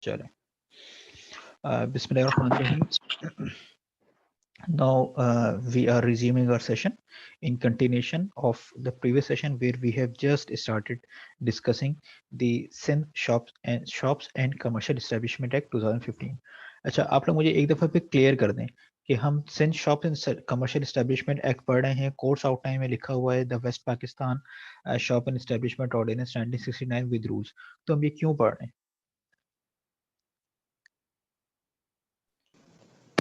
चलें। Bismillahirrahmanirrahim. Now we are resuming our session in continuation of the previous session where we have just started discussing the Sin Shops and Commercial Establishment Act 2015. अच्छा, आप लोग मुझे एक दफ़ा फिर clear कर दें कि हम Sindh shops and commercial establishment act पढ़ रहे हैं। कोर्स आउटलाइन में लिखा हुआ है the West Pakistan shop and establishment ordinance 1969 with rules. तो हम ये क्यों पढ़ रहे हैं?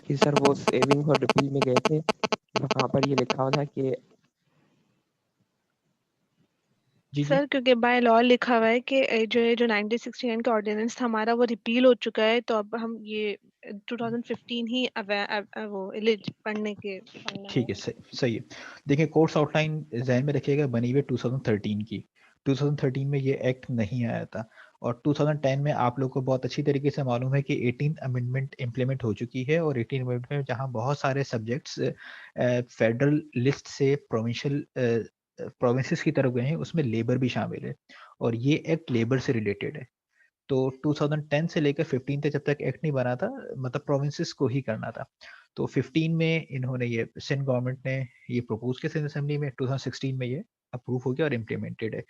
कि सर वो सेविंग और रिपील में गए थे, वहाँ पर ये लिखा हुआ था कि जी जी सर क्योंकि बाय लॉ लिखा हुआ है कि जो 1969 का ऑर्डिनेंस था हमारा वो रिपील हो चुका है, तो अब हम ये 2015 ही वो पढ़ने के पढ़ना ठीक है, सही है। देखिए, कोर्स आउटलाइन जहन में रखिएगा, बनी हुई 2013 की। 2013 में ये एक्ट नहीं आया था और 2010 में आप लोग को बहुत अच्छी तरीके से मालूम है कि 18 अमेंडमेंट इम्प्लीमेंट हो चुकी है और 18 अमेंडमेंट में जहां बहुत सारे सब्जेक्ट्स फेडरल लिस्ट से प्रोविंशियल प्रोविंसेस की तरफ गए हैं, उसमें लेबर भी शामिल है और ये एक्ट लेबर से रिलेटेड है। तो 2010 से लेकर 15 तक जब तक एक्ट नहीं बना था, मतलब प्रोविंसेस को ही करना था। तो 15 में इन्होंने ये सिंध गवर्नमेंट ने ये प्रपोज किया सिंध असेंबली में, 2016 में ये अप्रूव हो गया और इम्प्लीमेंटेड है।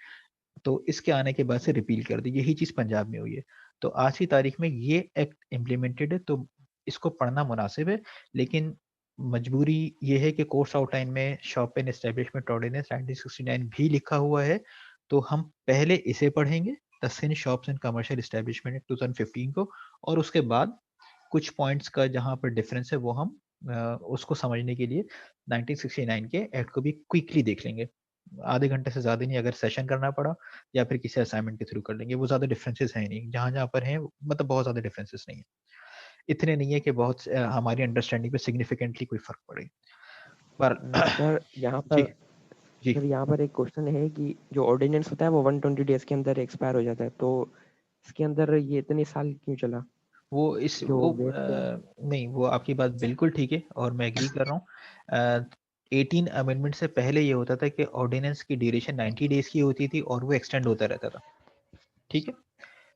तो इसके आने के बाद से रिपील कर दी। यही चीज पंजाब में हुई है। तो आज की तारीख में ये एक्ट इम्प्लीमेंटेड है, तो इसको पढ़ना मुनासिब है। लेकिन मजबूरी ये है कि कोर्स आउटलाइन में शॉप एंड एस्टेब्लिशमेंट ऑर्डिनेंस 1969 भी लिखा हुआ है, तो हम पहले इसे पढ़ेंगे, the Sindh shops and commercial establishment 2015 को, और उसके बाद कुछ पॉइंट्स का जहां पर डिफरेंस है वो हम उसको समझने के लिए 1969 के एक्ट को भी क्विकली देख लेंगे। आधे घंटे से ज़्यादा नहीं, अगर सेशन करना पड़ा या फिर किसी असाइनमेंट के थ्रू कर लेंगे। वो ज़्यादा डिफरेंसेस हैं नहीं, जहाँ-जहाँ पर हैं मतलब बहुत ज़्यादा डिफरेंसेस नहीं है। इतने नहीं है कि बहुत हमारी अंडरस्टैंडिंग पे सिग्निफिकेंटली कोई फ़र्क पड़े। पर सर यहाँ जी, पर जी। सर यहाँ पर एक क्वेश्चन है कि जो ऑर्डिनेंस होता है वो 120 डेज के अंदर एक्सपायर हो जाता है, तो इसके अंदर ये इतने साल क्यों चला? वो इस जो वो वेट थे नहीं, वो आपकी बात बिल्कुल ठीक है और मैं एग्री कर रहा हूँ। 18 अमेंडमेंट से पहले ये होता था कि ऑर्डिनेंस की ड्यूरेशन 90 डेज की होती थी और वो एक्सटेंड होता रहता था। ठीक है?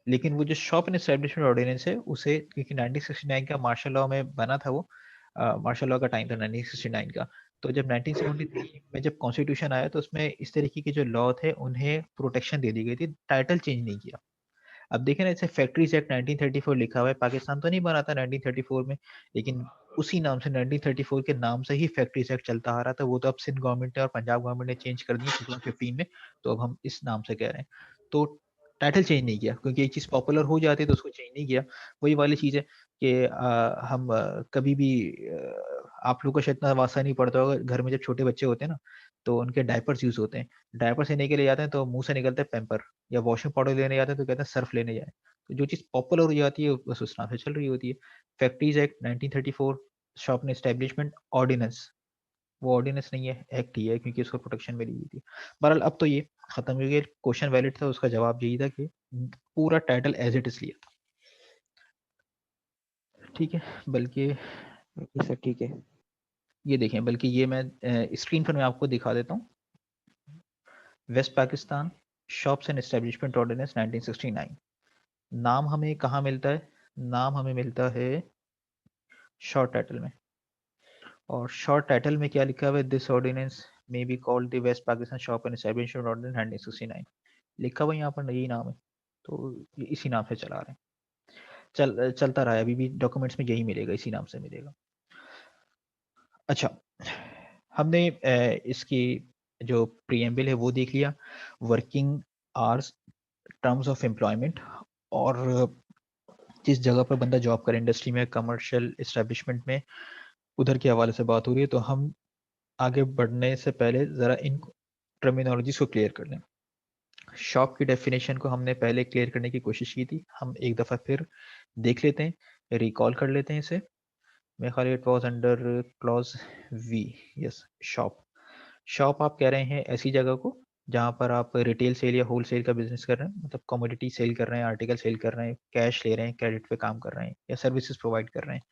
लेकिन वो जो शॉप एंड एस्टेब्लिशमेंट ऑर्डिनेंस है उसे, क्योंकि 1969 का मार्शल लॉ में बना था, वो मार्शल लॉ का टाइम था 1969 का। तो जब 1973 में जब कॉन्स्टिट्यूशन आया तो उसमें इस तरीके के जो लॉ थे उन्हें प्रोटेक्शन दे दी गई थी, टाइटल चेंज नहीं किया। अब देखें ना, जैसे फैक्ट्रीज एक्ट 1934 लिखा हुआ है, पाकिस्तान तो नहीं बना था 1934 में, लेकिन उसी नाम से 1934 के नाम से ही फैक्ट्रीज एक्ट चलता आ रहा था। वो तो अब सिंध गवर्नमेंट ने और पंजाब गवर्नमेंट ने चेंज कर दिया 2015 में, तो अब हम इस नाम से कह रहे हैं। तो टाइटल चेंज नहीं किया, क्योंकि एक चीज़ पॉपुलर हो जाती है तो उसको चेंज नहीं किया। वही वाली चीज़ है कि हम कभी भी आप लोग को शायद इतना वास्ता नहीं पड़ता होगा, घर में जब छोटे बच्चे होते हैं ना, तो उनके डायपर्स यूज होते हैं। डायपर्स लेने के लिए जाते हैं तो मुंह से निकलता है पैम्पर, या वॉशिंग पाउडर लेने जाते हैं तो कहते हैं सर्फ लेने जाए। तो जो चीज़ पॉपुलर हो जाती है बस उस नाम से चल रही होती है। Factories act 1934, shop and establishment ordinance, वो ऑर्डिनेंस नहीं है, एक्ट ही है, क्योंकि उसको प्रोटेक्शन मिली हुई थी। बहरहाल अब तो ये खत्म हो गया। क्वेश्चन वैलिड था, उसका जवाब यही था कि पूरा टाइटल एज इट इज लिया था। ठीक है, बल्कि सर ठीक है। ये देखें, बल्कि ये मैं स्क्रीन पर मैं आपको दिखा देता हूँ। West Pakistan shops and establishment ordinance 1969। नाम हमें कहाँ मिलता है? नाम हमें मिलता है शॉर्ट टाइटल में। और शॉर्ट टाइटल में क्या लिखा हुआ है? This ordinance may be called the West Pakistan shop and establishment ordinance 1969 लिखा हुआ, यहाँ पर यही नाम है, तो इसी नाम से चला रहे हैं। चलता रहा है, अभी भी डॉक्यूमेंट्स में यही मिलेगा, इसी नाम से मिलेगा। अच्छा, हमने इसकी जो प्रीएम्बल है वो देख लिया, working hours, terms of employment, और जिस जगह पर बंदा जॉब करे, इंडस्ट्री में, कमर्शियल इस्टेब्लिशमेंट में, उधर के हवाले से बात हो रही है। तो हम आगे बढ़ने से पहले ज़रा इन टर्मिनोलॉजीज को क्लियर कर लें। शॉप की डेफिनेशन को हमने पहले क्लियर करने की कोशिश की थी, हम एक दफ़ा फिर देख लेते हैं, रिकॉल कर लेते हैं इसे। मेरे ख्याल it was under clause V. Yes, shop. Shop आप कह रहे हैं ऐसी जगह को जहाँ पर आप रिटेल सेल या होल सेल का बिजनेस कर रहे हैं, मतलब कमोडिटी सेल कर रहे हैं, आर्टिकल सेल कर रहे हैं, कैश ले रहे हैं, क्रेडिट पे काम कर रहे हैं, या सर्विसेज प्रोवाइड कर रहे हैं।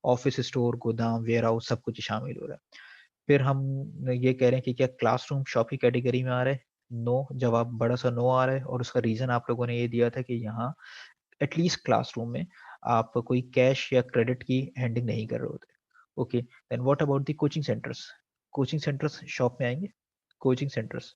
ऑफिस, स्टोर, गोदाम, वेयर हाउस, सब कुछ शामिल हो रहा है। फिर हम ये कह रहे हैं कि क्या क्लासरूम शॉप की कैटेगरी में आ रहा है? नो, जवाब बड़ा सा नो आ रहा है, और उसका रीजन आप लोगों ने ये दिया था कि यहाँ एटलीस्ट क्लासरूम में आप कोई कैश या क्रेडिट की हैंडलिंग नहीं कर रहे होते। Okay, then what about the coaching centres? Coaching centres shop में आएंगे? कोचिंग सेंटर्स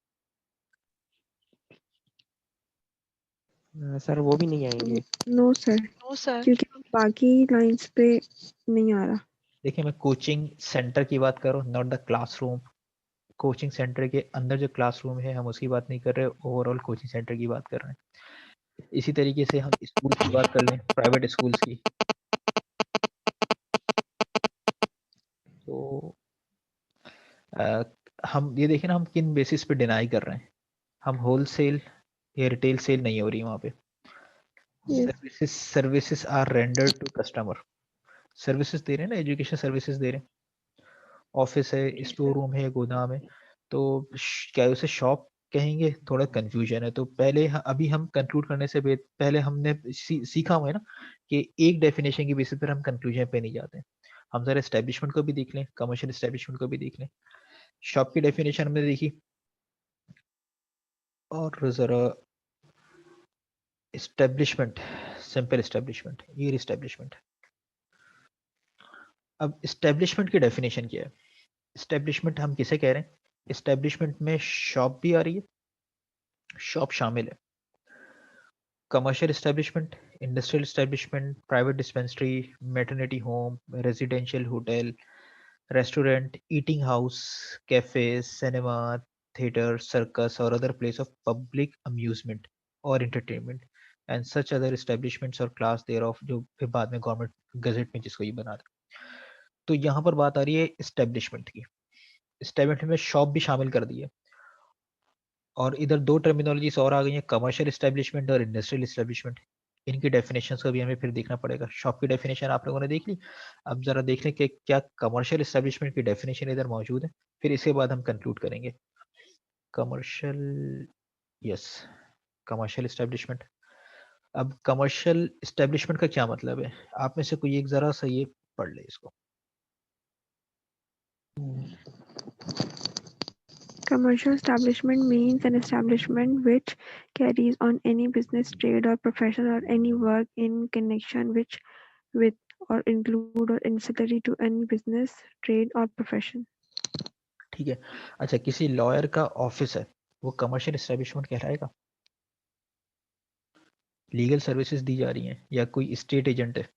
सर वो भी नहीं आएंगे। नो सर, नो सर, क्योंकि बाकी लाइंस पे नहीं आ रहा। देखिए, मैं कोचिंग सेंटर की बात कर रहा हूँ, not the classroom. Coaching centre के अंदर जो क्लासरूम है हम उसकी बात नहीं कर रहे, ओवरऑल कोचिंग सेंटर की बात कर रहे हैं। इसी तरीके से हम स्कूल की बात कर लें, प्राइवेट स्कूल्स की, तो हम ये देखें ना, हम किन बेसिस पे डिनाई कर रहे हैं। हम होलसेल या रिटेल सेल नहीं हो रही वहाँ पे। Services are rendered to customer. Services दे रहे हैं ना, एजुकेशन सर्विसेज दे रहे हैं। ऑफिस है, स्टोर रूम है, गोदाम है, तो क्या उसे शॉप कहेंगे? थोड़ा कंफ्यूजन है। तो पहले अभी हम कंक्लूड करने से पहले हमने सीखा हुआ है ना कि एक डेफिनेशन की बेसिस पर हम कंक्लूजन पे नहीं जाते। हम जरा एस्टेब्लिशमेंट को भी देख लें, कमर्शियल एस्टेब्लिशमेंट को भी देख लें। शॉप की डेफिनेशन हमने देखी, और जरा एस्टेब्लिशमेंट, सिंपल एस्टेब्लिशमेंट, ये एस्टेब्लिशमेंट। अब एस्टेब्लिशमेंट की डेफिनेशन क्या है? एस्टेब्लिशमेंट हम किसे कह रहे हैं? एस्टेब्लिशमेंट में शॉप भी आ रही है, शॉप शामिल है। Commercial establishment, industrial establishment, private dispensary, maternity home, residential hotel, restaurant, eating house, cafe, cinema, theatre, circus और other place of public amusement और entertainment and such other establishments और क्लास देयर ऑफ, जो फिर बाद में government gazette में जिसको ये बना था। तो यहाँ पर बात आ रही है एस्टेब्लिशमेंट की। एस्टेब्लिशमेंट में शॉप भी शामिल कर दी है, और इधर दो टर्मिनोलॉजीज और आ गई हैं, कमर्शियल एस्टेब्लिशमेंट और इंडस्ट्रियल एस्टेब्लिशमेंट। इनकी डेफिनेशंस को भी हमें फिर देखना पड़ेगा। शॉप की डेफिनेशन आप लोगों ने देख ली, अब जरा देख लें कि क्या कमर्शियल एस्टेब्लिशमेंट की डेफिनेशन इधर मौजूद है, फिर इसके बाद हम कंक्लूड करेंगे। Commercial, yes, commercial establishment. अब कमर्शियल एस्टेब्लिशमेंट का क्या मतलब है? आप में से कोई एक जरा सा ये पढ़ ले इसको। Commercial establishment means an establishment which carries on any business, trade, or profession, or any work in connection with or include or ancillary to any business, trade, or profession. ठीक है, अच्छा, किसी लॉयर का ऑफिस है, वो commercial establishment कहलाएगा? Legal services दी जा रही हैं, या कोई स्टेट एजेंट है,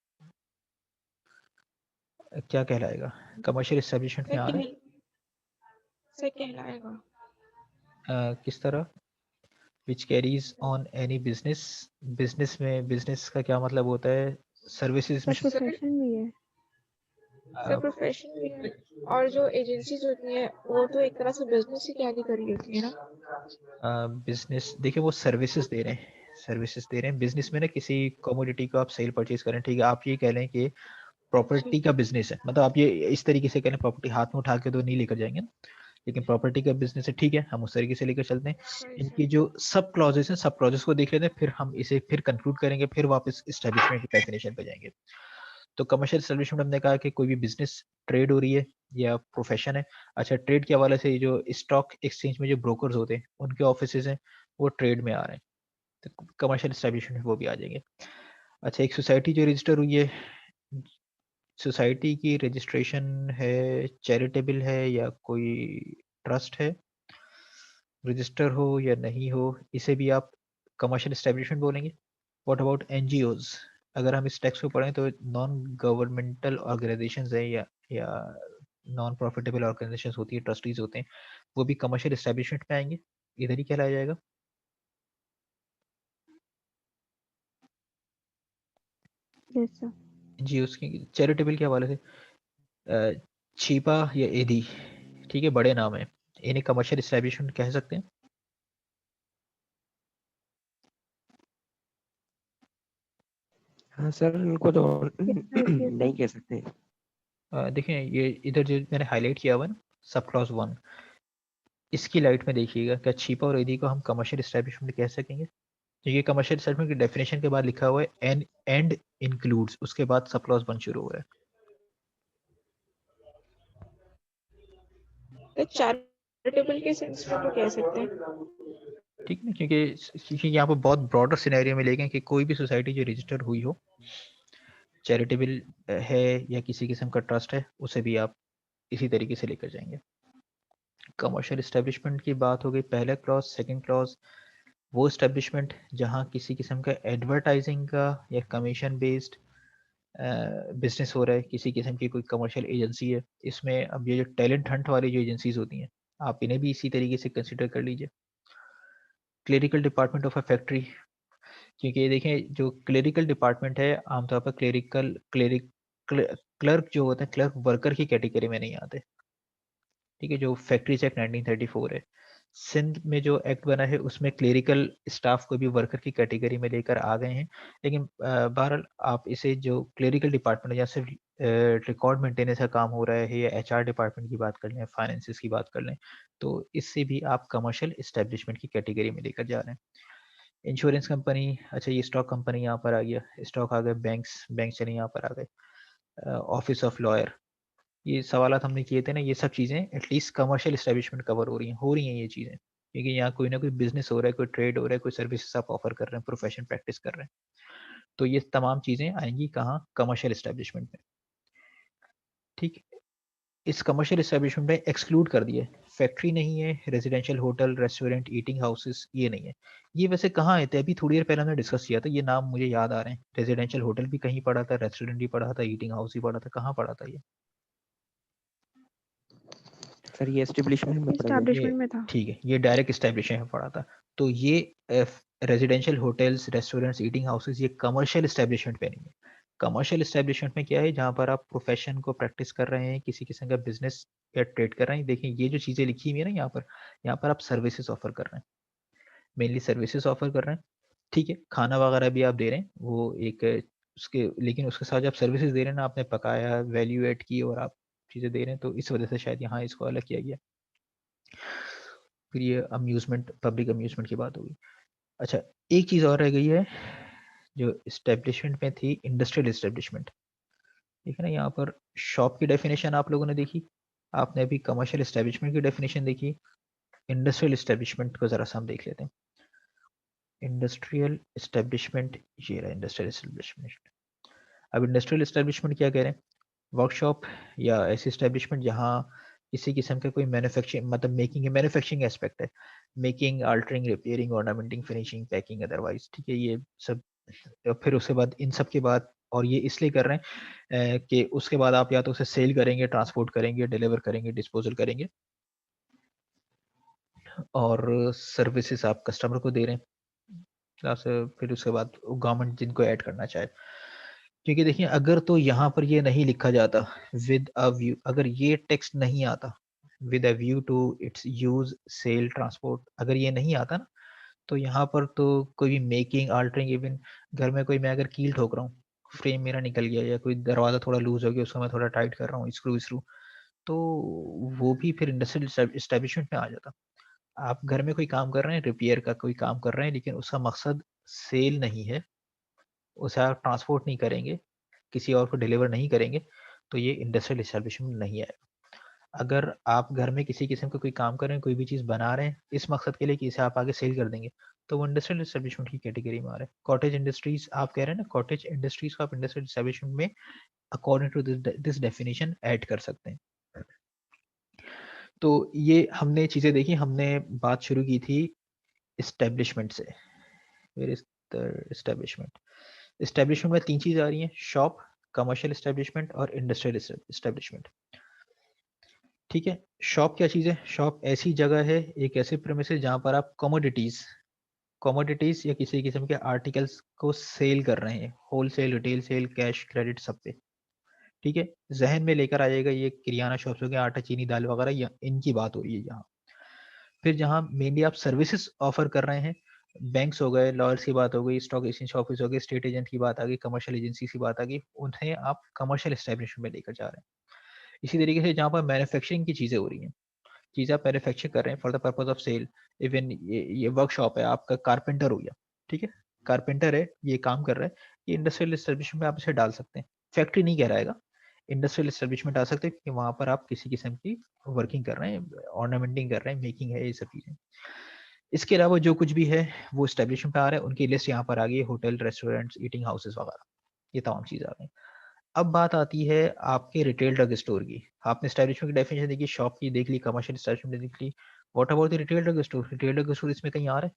क्या कहलाएगा? कमर्शियल एस्टेब्लिशमेंट में आ रहा है? से कहलाएगा। किस तरह? Which carries on any business. Business में, बिजनेस का क्या मतलब होता है? सर्विसेज में। सर प्रोफेशन भी है। सर प्रोफेशन भी है, और जो एजेंसीज होती हैं वो तो एक तरह से बिजनेस ही कैरी कर रही होती है ना। बिजनेस, देखिए वो सर्विसेज दे रहे हैं, सर्विसेज दे रहे हैं। बिजनेस में ना किसी कमोडिटी को आप सेल परचेज करें, ठीक है, आप ये कह लें कि प्रॉपर्टी का बिजनेस है, मतलब आप ये इस तरीके से कह लें, प्रॉपर्टी हाथ में उठा के तो नहीं लेकर जाएंगे ना, लेकिन प्रॉपर्टी का बिजनेस है, ठीक है, हम उस तरीके से लेकर चलते हैं। इनकी जो सब क्लॉजेस हैं, सब क्लॉजेस को देख लेते हैं, फिर हम इसे फिर कंक्लूड करेंगे, फिर वापस एस्टेब्लिशमेंट की डेफिनेशन पे जाएंगे। तो कमर्शियल एस्टेब्लिशमेंट हमने कहा कि कोई भी बिजनेस, ट्रेड हो रही है या प्रोफेशन है। अच्छा, ट्रेड के हवाले से जो स्टॉक एक्सचेंज में जो ब्रोकर्स होते हैं उनके ऑफिसेज हैं, वो ट्रेड में आ रहे हैं, तो कमर्शियल एस्टेब्लिशमेंट वो भी आ जाएंगे। अच्छा, एक सोसाइटी जो रजिस्टर हुई है, सोसाइटी की रजिस्ट्रेशन है, चैरिटेबल है या कोई ट्रस्ट है, रजिस्टर हो या नहीं हो, इसे भी आप कमर्शियल एस्टेब्लिशमेंट बोलेंगे। What about NGOs? अगर हम इस टेक्स्ट को पढ़ें तो नॉन गवर्नमेंटल ऑर्गेनाइजेशंस है, या नॉन प्रॉफिटेबल ऑर्गेनाइजेशंस होती है, ट्रस्टीज होते हैं, वो भी कमर्शियल एस्टेब्लिशमेंट में आएंगे, इधर ही कहलाया जाएगा। Yes sir. एनजीओज की चैरिटेबल के हवाले से छिपा या एदी, ठीक है, बड़े नाम है, इन्हें कमर्शियल एस्टेब्लिशमेंट कह सकते हैं। हाँ सर, इनको तो नहीं कह सकते। देखिए, ये इधर जो मैंने हाईलाइट किया हुआ है ना, सब क्लॉज 1, इसकी लाइट में देखिएगा, क्या छिपा और एदी को हम कमर्शियल एस्टेब्लिशमेंट कह सकेंगे? तो ये कमर्शियल एस्टेब्लिशमेंट की डेफिनेशन के बाद लिखा हुआ है एंड इंक्लूड्स, उसके बाद सब क्लॉज 1 शुरू हुआ है। तो चैरिटेबल के सेंस में तो कह सकते हैं। ठीक है ना, क्योंकि यहाँ पर बहुत ब्रॉडर सिनेरियो में लेके कि कोई भी सोसाइटी जो रजिस्टर हुई हो, चैरिटेबल है या किसी किस्म का ट्रस्ट है, उसे भी आप इसी तरीके से लेकर जाएंगे। कमर्शियल इस्टेब्लिशमेंट की बात हो गई, पहला क्लॉज। सेकंड क्लॉज, वो इस्टेब्लिशमेंट जहाँ किसी किस्म का एडवर्टाइजिंग का या कमीशन बेस्ड बिजनेस हो रहा है, किसी किस्म की कोई कमर्शियल एजेंसी है। इसमें अब ये जो टैलेंट हंट वाली जो एजेंसीज होती हैं, आप इन्हें भी इसी तरीके से कंसिडर कर लीजिए। Clerical department of a factory, क्योंकि ये देखें जो क्लेरिकल डिपार्टमेंट है, आमतौर पर क्लर्क जो होते हैं, क्लर्क वर्कर की कैटेगरी में नहीं आते। ठीक है, जो फैक्ट्रीज एक्ट 1934 है, सिंध में जो एक्ट बना है उसमें क्लेरिकल स्टाफ को भी वर्कर की कैटेगरी में लेकर आ गए हैं। लेकिन बहरहाल आप इसे जो क्लेरिकल डिपार्टमेंट या सिर्फ रिकॉर्ड मेंटेनेंस का काम हो रहा है या एचआर डिपार्टमेंट की बात कर लें, फाइनेंसिस की बात कर लें, तो इससे भी आप कमर्शियल इस्टेब्लिशमेंट की कैटेगरी में लेकर जा रहे हैं। इंश्योरेंस कंपनी, अच्छा ये स्टॉक कंपनी यहाँ पर आ गया, स्टॉक आ गए, बैंक चले यहाँ पर आ गए, ऑफिस ऑफ लॉयर, ये सवालात हमने किए थे ना, ये सब चीज़ें एटलीस्ट कमर्शियल इस्टेब्लिशमेंट कवर हो रही हैं ये चीज़ें, क्योंकि यहाँ कोई ना कोई बिजनेस हो रहा है, कोई ट्रेड हो रहा है, कोई सर्विसेज आप ऑफर कर रहे हैं, प्रोफेशन प्रैक्टिस कर रहे हैं, तो ये तमाम चीज़ें आएंगी कहाँ? कमर्शियल इस्टेब्लिशमेंट में। ठीक है, इस कमर्शियल इस्टेब्लिशमेंट में एक्सक्लूड कर दिए, फैक्ट्री नहीं है, residential hotel, restaurant, eating houses, ये नहीं है। ये वैसे कहाँ आए थे? अभी थोड़ी देर पहले हमने डिस्कस किया था, ये नाम मुझे याद आ रहे हैं। रेजिडेंशियल होटल भी कहीं पड़ा था, रेस्टोरेंट भी पड़ा था, ईटिंग हाउस भी पड़ा था, कहाँ पड़ा था ये? सर ये एस्टेब्लिशमेंट में पड़ेगा। एस्टैब्लिशमेंट में था। ठीक है, ये डायरेक्ट एस्टेब्लिशमेंट में पड़ा था। तो ये residential hotels, restaurants, eating houses, ये कमर्शियल एस्टेब्लिशमेंट पे नहीं है। कमर्शियल एस्टेब्लिशमेंट में क्या है? जहाँ पर आप प्रोफेशन को प्रैक्टिस कर रहे हैं, किसी किस्म का बिजनेस या ट्रेड कर रहे हैं। देखिए ये जो चीज़ें लिखी हुई है ना यहाँ पर आप सर्विसेज ऑफर कर रहे हैं, मेनली सर्विसेज ऑफर कर रहे हैं। ठीक है, खाना वगैरह भी आप दे रहे हैं, वो एक उसके, लेकिन उसके साथ जब सर्विसेज दे रहे हैं ना, आपने पकाया, वैल्यू एड की और आप चीज़ें दे रहे हैं, तो इस वजह से शायद यहाँ इसको अलग किया गया। फिर ये अम्यूजमेंट, पब्लिक अम्यूजमेंट की बात होगी। अच्छा, एक चीज़ और रह गई है जो इस्टेब्लिशमेंट में थी, इंडस्ट्रियल इस्टेब्लिशमेंट। ठीक है ना, यहाँ पर शॉप की डेफिनेशन आप लोगों ने देखी, आपने अभी कमर्शियल इस्टेब्लिशमेंट की डेफिनेशन देखी। इंडस्ट्रियल इस्टेब्लिशमेंट को ज़रा सा हम देख लेते हैं। इंडस्ट्रियल इस्टेब्लिशमेंट, ये रहा इंडस्ट्रियल इस्टेब्लिशमेंट। अब इंडस्ट्रियल इस्टेब्लिशमेंट क्या कह रहे हैं? वर्कशॉप या ऐसी इस्टेब्लिशमेंट जहाँ किसी किस्म का कोई मैन्युफैक्चरिंग, मतलब मेकिंग, मैन्युफैक्चरिंग एस्पेक्ट है, making, altering, repairing, ornamenting, finishing, packing, otherwise. ठीक है, ये सब। फिर उसके बाद, इन सब के बाद, और ये इसलिए कर रहे हैं कि उसके बाद आप या तो उसे सेल करेंगे, ट्रांसपोर्ट करेंगे, डिलीवर करेंगे, डिस्पोजल करेंगे, और सर्विसेज आप कस्टमर को दे रहे हैं। प्लस फिर उसके बाद गवर्नमेंट जिनको ऐड करना चाहे, क्योंकि देखिए अगर तो यहाँ पर ये नहीं लिखा जाता विद अ व्यू, अगर ये टेक्स्ट नहीं आता with a view to its use, sale, transport, अगर ये नहीं आता ना, तो यहाँ पर तो कोई भी मेकिंग, अल्टरिंग, इवन घर में कोई, मैं अगर कील ठोक रहा हूँ, फ्रेम मेरा निकल गया या कोई दरवाजा थोड़ा लूज हो गया, उसको मैं थोड़ा टाइट कर रहा हूँ, स्क्रू, तो वो भी फिर इंडस्ट्रियल एस्टेब्लिशमेंट में आ जाता। आप घर में कोई काम कर रहे हैं, रिपेयर का कोई काम कर रहे हैं, लेकिन उसका मकसद सेल नहीं है, उसे आप ट्रांसपोर्ट नहीं करेंगे, किसी और को डिलीवर नहीं करेंगे, तो ये इंडस्ट्रियल एस्टेब्लिशमेंट नहीं आएगा। अगर आप घर में किसी किस्म का कोई काम कर रहे हैं, कोई भी चीज़ बना रहे हैं इस मकसद के लिए कि इसे आप आगे सेल कर देंगे, तो वो इंडस्ट्रियल एस्टेब्लिशमेंट की कैटेगरी में आ रहा है। कॉटेज इंडस्ट्रीज आप कह रहे हैं ना, कॉटेज इंडस्ट्रीज को आप इंडस्ट्रियल एस्टेब्लिशमेंट में according to this definition add कर सकते हैं। तो ये हमने चीज़ें देखी, हमने बात शुरू की थी इस्टेब्लिशमेंट से। Where is the establishment? Establishment में तीन चीज़ आ रही हैं, शॉप, कमर्शियल इस्टेब्लिशमेंट और इंडस्ट्रियल इस्टेब्लिशमेंट। ठीक है, शॉप क्या चीज़ है? शॉप ऐसी जगह है, एक ऐसे प्रेमिसेस जहाँ पर आप कमोडिटीज या किसी किस्म के आर्टिकल्स को सेल कर रहे हैं, wholesale, retail sale, cash, credit, सब पे। ठीक है, जहन में लेकर आइएगा ये किराना शॉप्स हो गए, आटा, चीनी, दाल वगैरह, इनकी बात हो रही है यहाँ। फिर जहाँ मेनली आप सर्विसेज ऑफर कर रहे हैं, बैंक्स हो गए, लॉयर्स की बात हो गई, स्टॉक एक्सचेंज ऑफिस हो गए, स्टेट एजेंट की बात आ गई, कमर्शियल एजेंसी की बात आ गई, उन्हें आप कमर्शियल एस्टेब्लिशमेंट में लेकर जा रहे हैं। इसी तरीके से जहाँ पर मैन्युफैक्चरिंग की चीज़ें हो रही हैं, चीज़ें आप मैन्युफैक्चर कर रहे हैं for the purpose of sale, even ये वर्कशॉप है, आपका कारपेंटर हो गया, ठीक है, कारपेंटर है, ये काम कर रहा है, ये इंडस्ट्रियल एस्टेब्लिशमेंट में आप इसे डाल सकते हैं। फैक्ट्री नहीं कह रहेगा, इंडस्ट्रियल एस्टेब्लिशमेंट आ सकते हैं, कि वहाँ पर आप किसी किस्म की वर्किंग कर रहे हैं, ऑर्नामेंटिंग कर रहे हैं, मेकिंग है, ये सब चीज़ें। इसके अलावा जो कुछ भी है वो एस्टेब्लिशमेंट पे आ रहा है, उनकी लिस्ट यहाँ पर आ गई है, होटल, रेस्टोरेंट्स, ईटिंग हाउसेस वगैरह, ये तमाम चीज़ आ गई। अब बात आती है आपके रिटेल ड्रग स्टोर की। आपने एस्टेब्लिशमेंट की डेफिनेशन देखी, शॉप की देख ली, कमर्शियल एस्टेब्लिशमेंट देख ली, what about the retail drug store? Retail drug store इसमें कहीं आ रहा है?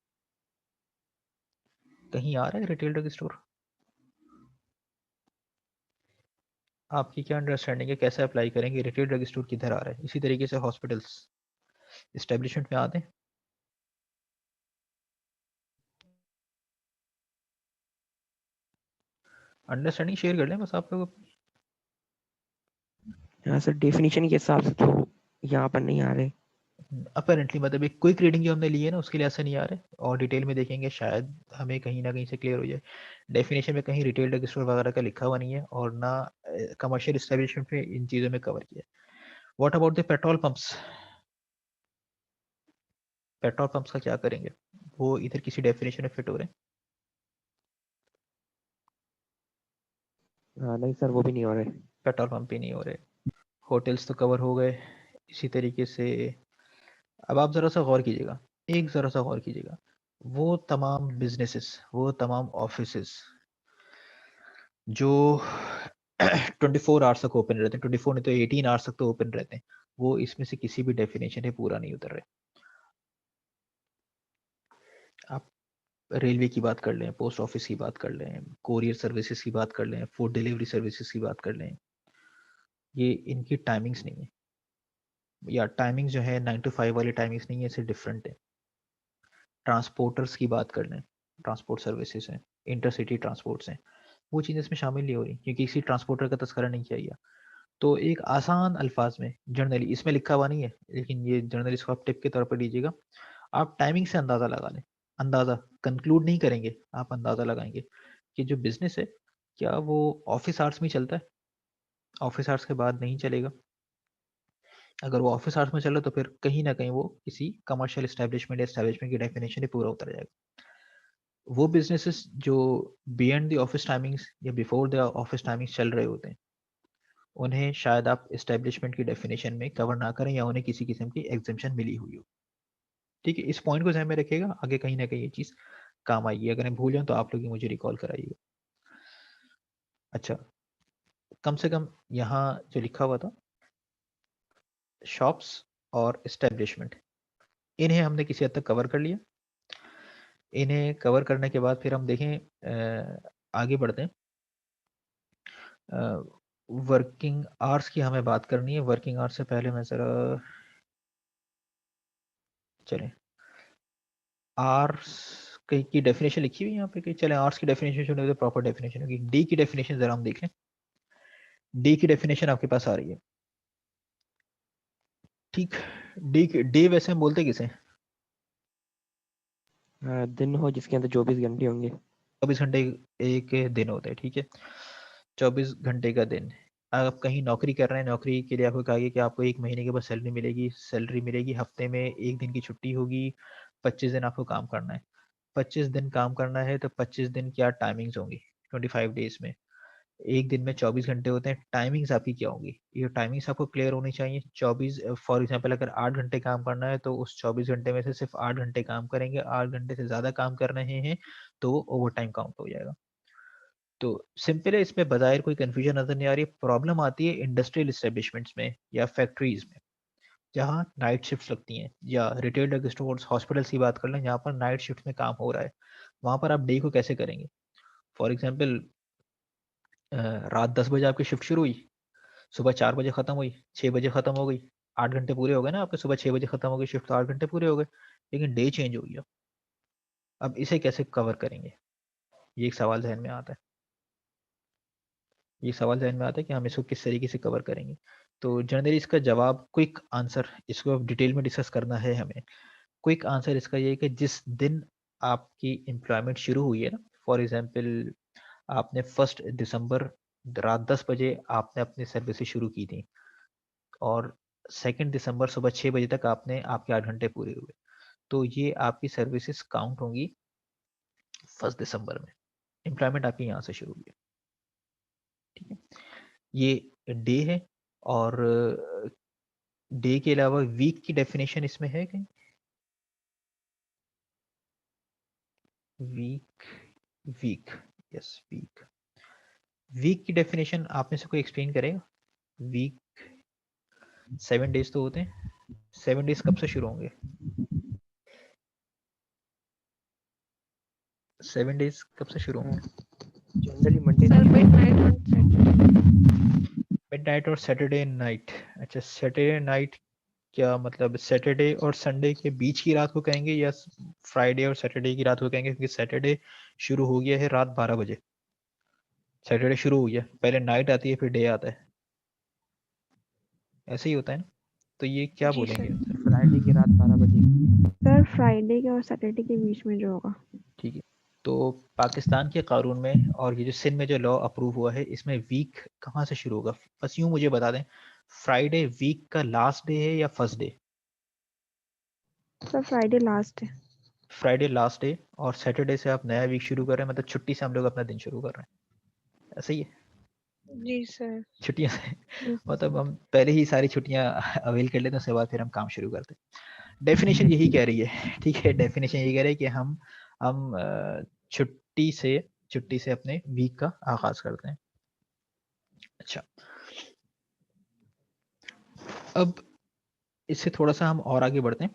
कहीं आ रहा है रिटेल ड्रग स्टोर? आपकी क्या अंडरस्टैंडिंग है, कैसे अप्लाई करेंगे? रिटेल ड्रग स्टोर किधर आ रहा है? इसी तरीके से हॉस्पिटल्स एस्टेब्लिशमेंट में आते हैं। अंडरस्टैंडिंग शेयर कर लें बस आप लोग। हाँ सर, डेफिनेशन के हिसाब से तो यहाँ पर नहीं आ रहे। अपेरेंटली मतलब एक क्विक रीडिंग जो हमने ली है ना, उसके लिए ऐसा नहीं आ रहा है, और डिटेल में देखेंगे शायद हमें कहीं ना कहीं से क्लियर हो जाए। डेफिनेशन में कहीं रिटेल ड्रग स्टोर वगैरह का लिखा हुआ नहीं है, और ना कमर्शियल एस्टेब्लिशमेंट में इन चीज़ों में कवर किया है। What about the petrol pumps? Petrol pumps का क्या करेंगे? वो इधर किसी डेफिनेशन में फिट हो रहे हैं? हाँ नहीं सर, वो भी नहीं हो रहे। पेट्रोल पंप भी नहीं हो रहे। होटल्स तो कवर हो गए। इसी तरीके से अब आप ज़रा सा गौर कीजिएगा, एक ज़रा सा गौर कीजिएगा, वो तमाम बिजनेसेस, वो तमाम ऑफिसेस जो 24 आवर्स तक ओपन रहते हैं, 24 नहीं तो 18 आवर्स तक तो ओपन रहते हैं, वो इसमें से किसी भी डेफिनेशन से पूरा नहीं उतर रहे। आप रेलवे की बात कर लें, पोस्ट ऑफिस की बात कर लें, कोरियर सर्विसेज की बात कर लें, फूड डिलीवरी सर्विसेज की बात कर लें, ये इनकी टाइमिंग्स नहीं है, या टाइमिंग्स जो है 9 to 5 वाली टाइमिंग्स नहीं है, इससे डिफरेंट है। ट्रांसपोर्टर्स की बात कर लें, ट्रांसपोर्ट सर्विसेज हैं, इंटरसिटी ट्रांसपोर्ट्स हैं, वो चीज़ें इसमें शामिल नहीं हो रही, क्योंकि किसी ट्रांसपोर्टर का तस्करा नहीं किया गया। तो एक आसान अल्फाज में जनरली, इसमें लिखा हुआ नहीं है लेकिन ये जनरली इसको आप टिप के तौर पर लीजिएगा, आप टाइमिंग से अंदाज़ा लगा लें। अंदाज़ा कंक्लूड नहीं करेंगे, आप अंदाज़ा लगाएंगे कि जो बिजनेस है क्या वो ऑफिस आवर्स में चलता है, ऑफिस आवर्स के बाद नहीं चलेगा। अगर वो ऑफिस आवर्स में चल रहा है तो फिर कहीं ना कहीं वो किसी कमर्शियल एस्टेब्लिशमेंट या एस्टेब्लिशमेंट की डेफिनेशन ही पूरा उतर जाएगा। वो बिजनेसेस जो बियॉन्ड द ऑफिस टाइमिंग्स या बिफोर द ऑफिस टाइमिंग्स चल रहे होते हैं, उन्हें शायद आप एस्टेब्लिशमेंट की डेफिनेशन में कवर ना करें, या उन्हें किसी किस्म की एग्जेम्पशन मिली हुई हो। ठीक है, इस पॉइंट को ध्यान में रखिएगा, आगे कहीं ना कहीं ये चीज़ काम आएगी। अगर मैं भूल जाऊँ तो आप लोग ही मुझे रिकॉल कराइएगा। अच्छा, कम से कम यहाँ जो लिखा हुआ था शॉप्स और एस्टेब्लिशमेंट, इन्हें हमने किसी हद तक कवर कर लिया। इन्हें कवर करने के बाद फिर हम देखें, आगे बढ़ते हैं। वर्किंग आवर्स की हमें बात करनी है। वर्किंग आवर्स से पहले मैं ज़रा चलें, आर्स की डेफिनेशन लिखी हुई है यहाँ पे कि चले आर्स की डेफिनेशन जो प्रॉपर डेफिनेशन होगी। डी की डेफिनेशन जरा हम देख लें। डी की डेफिनेशन आपके पास आ रही है, ठीक। डे वैसे हम बोलते किसे? दिन हो जिसके अंदर 24 घंटे होंगे। 24 घंटे एक दिन होता है, ठीक है, 24 घंटे का दिन। आप कहीं नौकरी कर रहे हैं, नौकरी के लिए आपको कहा गया कि आपको 1 महीने के बाद सैलरी मिलेगी, सैलरी मिलेगी, हफ्ते में 1 दिन की छुट्टी होगी, 25 दिन आपको काम करना है। 25 दिन काम करना है तो 25 दिन क्या टाइमिंग्स होंगी 25 डेज में? एक दिन में 24 घंटे होते हैं, टाइमिंग्स आपकी क्या होंगी? ये टाइमिंग्स आपको क्लियर होनी चाहिए। 24 फॉर एग्जांपल अगर 8 घंटे काम करना है तो उस 24 घंटे में से सिर्फ 8 घंटे काम करेंगे। 8 घंटे से ज़्यादा काम कर रहे हैं तो वो ओवर टाइम काउंट हो जाएगा। तो सिंपल है, इसमें बाज़ाहिर कोई कन्फ्यूजन नज़र नहीं आ रही। प्रॉब्लम आती है इंडस्ट्रियल इस्टेब्लिशमेंट्स में या फैक्ट्रीज में, जहाँ नाइट शिफ्ट लगती हैं, या रिटेल ड्रग स्टोर्स, हॉस्पिटल्स की बात कर लें जहाँ पर नाइट शिफ्ट में काम हो रहा है, वहाँ पर आप डे को कैसे करेंगे? फॉर एग्जाम्पल रात 10 बजे आपकी शिफ्ट शुरू हुई, सुबह 4 बजे खत्म हुई, 6 बजे खत्म हो गई, 8 घंटे पूरे हो गए ना आपके। सुबह 6 बजे खत्म हो गई शिफ्ट तो 8 घंटे पूरे हो गए, लेकिन डे चेंज हो गया। अब इसे कैसे कवर करेंगे? ये एक सवाल जहन में आता है। ये सवाल जहन में आता है कि हम इसको किस तरीके से कवर करेंगे। तो जनरली इसका जवाब, क्विक आंसर, इसको अब डिटेल में डिस्कस करना है हमें। क्विक आंसर इसका ये है कि जिस दिन आपकी एम्प्लॉयमेंट शुरू हुई है ना, फॉर एग्जांपल आपने 1 दिसंबर रात 10 बजे आपने अपनी सर्विसेज शुरू की थी, और 2 दिसंबर सुबह 6 बजे तक आपने आपके 8 घंटे पूरे हुए, तो ये आपकी सर्विसेज काउंट होंगी 1 दिसंबर में। एम्प्लॉयमेंट आपकी यहाँ से शुरू हुई है, ठीक है। ये डे है। और डे के अलावा वीक की डेफिनेशन इसमें है कहीं? Week, week, yes week. Week की डेफिनेशन आप में से कोई एक्सप्लेन करेगा? वीक 7 डेज तो होते हैं, 7 डेज कब से शुरू होंगे? 7 डेज कब से शुरू होंगे? जनरली मंडे सर से मिडनाइट मिडनाइट और सैटरडे। और सैटरडे नाइट। अच्छा, सैटरडे नाइट क्या मतलब सैटरडे और संडे के बीच की रात को कहेंगे या फ्राइडे और सैटरडे की रात को कहेंगे? क्योंकि सैटरडे शुरू हो गया है रात 12 बजे, सैटरडे शुरू हो गया, पहले नाइट आती है फिर डे आता है, ऐसे ही होता है ना? तो ये क्या जी बोलेंगे सर। आंसर? फ्राइडे की रात 12 बजे की। सर फ्राइडे के और सैटरडे के बीच में जो होगा। ठीक है, तो पाकिस्तान के कानून में और ये जो सिंध में जो लॉ अप्रूव हुआ है इसमें वीक कहाँ से शुरू होगा? बस यूं मुझे बता दें, फ्राइडे वीक का लास्ट डे है या first day? Sir Friday last है। फ्राइडे लास्ट डे, और सैटरडे से आप नया वीक शुरू कर रहे हैं, मतलब छुट्टी से हम लोग अपना दिन शुरू कर रहे हैं, ऐसा ही है? जी सर। छुट्टियां से Yes. मतलब हम पहले ही सारी छुट्टियां अवेल कर लेते हैं, उसके बाद फिर हम काम शुरू करते हैं। डेफिनेशन यही कह रही है, ठीक है, डेफिनेशन यही कह रही है कि हम छुट्टी से अपने वीक का आगाज करते हैं। अच्छा, अब इससे थोड़ा सा हम और आगे बढ़ते हैं।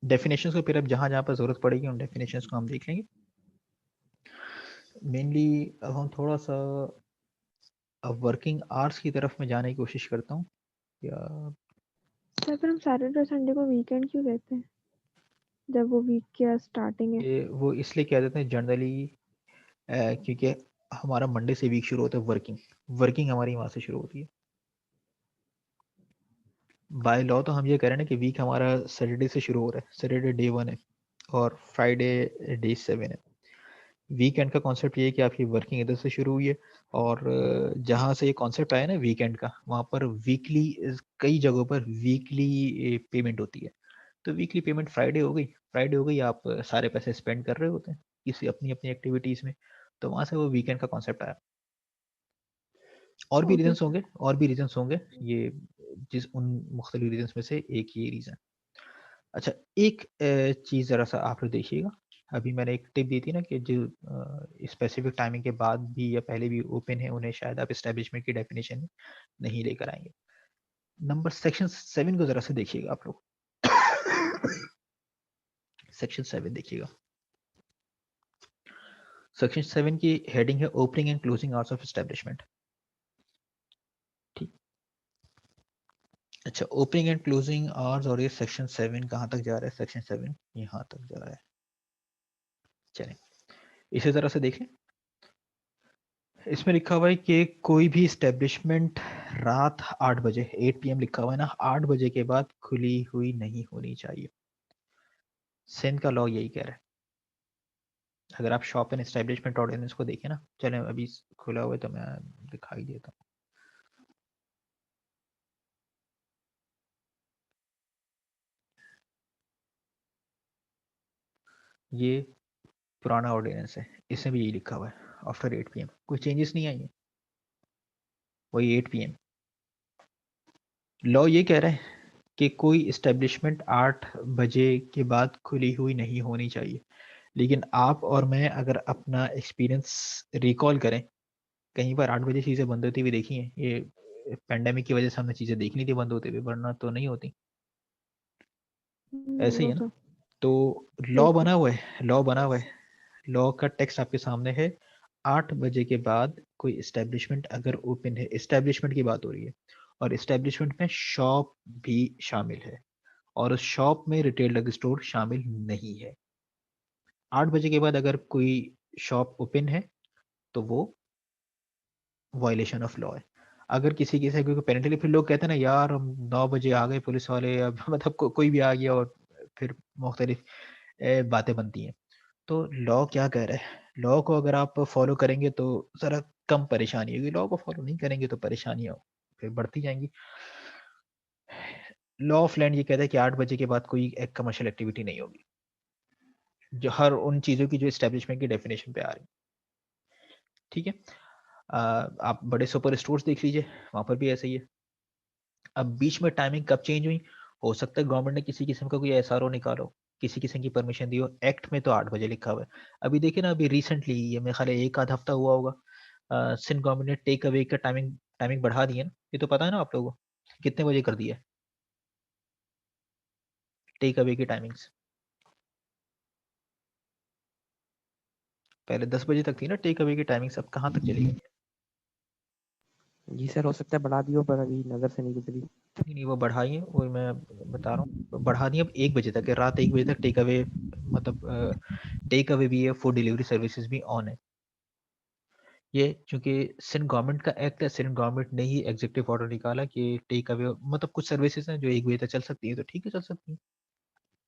डेफिनेशंस को फिर अब जहां जहां पर जरूरत पड़ेगी उन डेफिनेशंस को हम देख लेंगे। मेनली अब हम थोड़ा सा अब वर्किंग आवर्स की तरफ में जाने की कोशिश करता हूँ, या सर फिर हम सैटरडे और संडे को वीकेंड क्यों कहते हैं जब वो वीक की स्टार्टिंग है? ये वो इसलिए कह देते हैं जनरली क्योंकि हमारा मंडे से वीक शुरू होता है, वर्किंग वर्किंग हमारी वहां से शुरू होती है। बाय लॉ तो हम ये कह रहे हैं ना कि वीक हमारा सैटरडे से शुरू हो रहा है, सैटरडे डे 1 है और फ्राइडे डे 7 है। वीकेंड का कॉन्सेप्ट ये है कि आपकी वर्किंग इधर से शुरू हुई है, और जहाँ से ये कॉन्सेप्ट आया ना वीकेंड का, वहाँ पर वीकली कई जगहों पर वीकली पेमेंट होती है। तो वीकली पेमेंट फ्राइडे हो गई, फ्राइडे हो गई, आप सारे पैसे स्पेंड कर रहे होते हैं किसी अपनी अपनी एक्टिविटीज में, तो वहाँ से वो वीकेंड का कॉन्सेप्ट आया। और भी ओके रीजंस सर। होंगे, और भी रीजंस होंगे, ये जिस उन मुख्तलिफ रीजंस में से एक ये रीजन। अच्छा, एक चीज जरा सा आप लोग देखिएगा, अभी मैंने एक टिप दी थी ना कि जो स्पेसिफिक टाइमिंग के बाद भी या पहले भी ओपन है उन्हें शायद आप एस्टेब्लिशमेंट की डेफिनेशन नहीं लेकर आएंगे। नंबर सेक्शन 7 को जरा से देखिएगा आप लोग। सेक्शन 7 देखिएगा। सेक्शन 7 की हेडिंग है opening and closing hours of establishment. ठीक, अच्छा, ओपनिंग एंड क्लोजिंग आवर्स, और ये सेक्शन 7 कहाँ तक जा रहा है? सेक्शन 7 यहाँ तक जा रहा है। चलें इसे जरा से देखें। इसमें लिखा हुआ है कि कोई भी इस्टेब्लिशमेंट रात 8 बजे 8 PM लिखा हुआ है ना, 8 बजे के बाद खुली हुई नहीं होनी चाहिए। सिंध का लॉ यही कह रहा है। अगर आप शॉप एंड एस्टेब्लिशमेंट ऑर्डिनेंस को देखें ना, चलें अभी खुला हुआ है तो मैं दिखाई देता हूँ। ये पुराना ऑर्डिनेंस है, इसमें भी यही लिखा हुआ है, आफ्टर 8 PM कोई चेंजेस नहीं आई है, वही 8 PM। लॉ ये कह रहा है कि कोई इस्टेब्लिशमेंट 8 बजे के बाद खुली हुई नहीं होनी चाहिए, लेकिन आप और मैं अगर अपना एक्सपीरियंस रिकॉल करें, कहीं पर 8 बजे चीज़ें बंद होती हुई देखी हैं। ये पैंडेमिक की वजह से हमने चीज़ें देख ली थी बंद होते हुए, वरना तो नहीं होती। ऐसे ही नो है ना? सर। तो लॉ यस सर। बना हुआ है, लॉ बना हुआ है, लॉ का टेक्स्ट आपके सामने है। 8 बजे के बाद कोई इस्टेब्लिशमेंट अगर ओपन है, इस्टेब्लिशमेंट की बात हो रही है, और इस्टेब्लिशमेंट में शॉप भी शामिल है, और उस शॉप में रिटेल ड्रग स्टोर शामिल नहीं है। 8 बजे के बाद अगर कोई शॉप ओपन है तो वो वायलेशन ऑफ लॉ है। अगर किसी के से कोई पेनल्टी, फिर लोग कहते हैं ना यार हम 9 बजे आ गए पुलिस वाले, अब मतलब कोई भी आ गया, और फिर मुख्तलिफ बातें बनती हैं। तो लॉ क्या कह रहा है? लॉ को अगर आप फॉलो करेंगे तो ज़रा कम परेशानी होगी, लॉ को फॉलो नहीं करेंगे तो परेशानियाँ फिर बढ़ती जाएंगी। लॉ ऑफ लैंड ये कहता है कि 8 बजे के बाद कोई एक कमर्शियल एक्टिविटी नहीं होगी, जो हर उन चीज़ों की जो एस्टेब्लिशमेंट की डेफिनेशन पे आ रही। ठीक है, आप बड़े सुपर स्टोर्स देख लीजिए, वहाँ पर भी ऐसा ही है। अब बीच में टाइमिंग कब चेंज हुई? हो सकता है गवर्नमेंट ने किसी किस्म का कोई SRO निकालो, किसी किस्म की परमिशन दी हो, एक्ट में तो 8 बजे लिखा हुआ है। अभी देखिए ना, अभी रिसेंटली ये मेरे ख्याल है 1 आध हफ्ता हुआ होगा, सिंध गवर्नमेंट ने टेक अवे का टाइमिंग बढ़ा दी है ना, ये तो पता है ना आप लोगों को? कितने बजे कर दिया है टेक अवे की टाइमिंग्स? पहले 10 बजे तक थी ना टेक अवे की टाइमिंग्स, अब कहाँ तक चली गई? जी सर, हो सकता है बढ़ा दी हो, पर अभी नज़र से नहीं गुजरी। नहीं, वो बढ़ाई है, वो मैं बता रहा हूँ, बढ़ा दी अब 1 बजे तक है, रात 1 बजे तक टेक अवे, मतलब टेक अवे भी है, फूड डिलीवरी सर्विसेज भी ऑन है। ये चूंकि सिंध गवर्नमेंट का एक्ट है, सिंध गवर्नमेंट ने ही एग्जीक्यूटिव ऑर्डर निकाला कि टेक अवे, मतलब कुछ सर्विसेज हैं जो 1 बजे तक चल सकती है, तो ठीक है चल सकती है।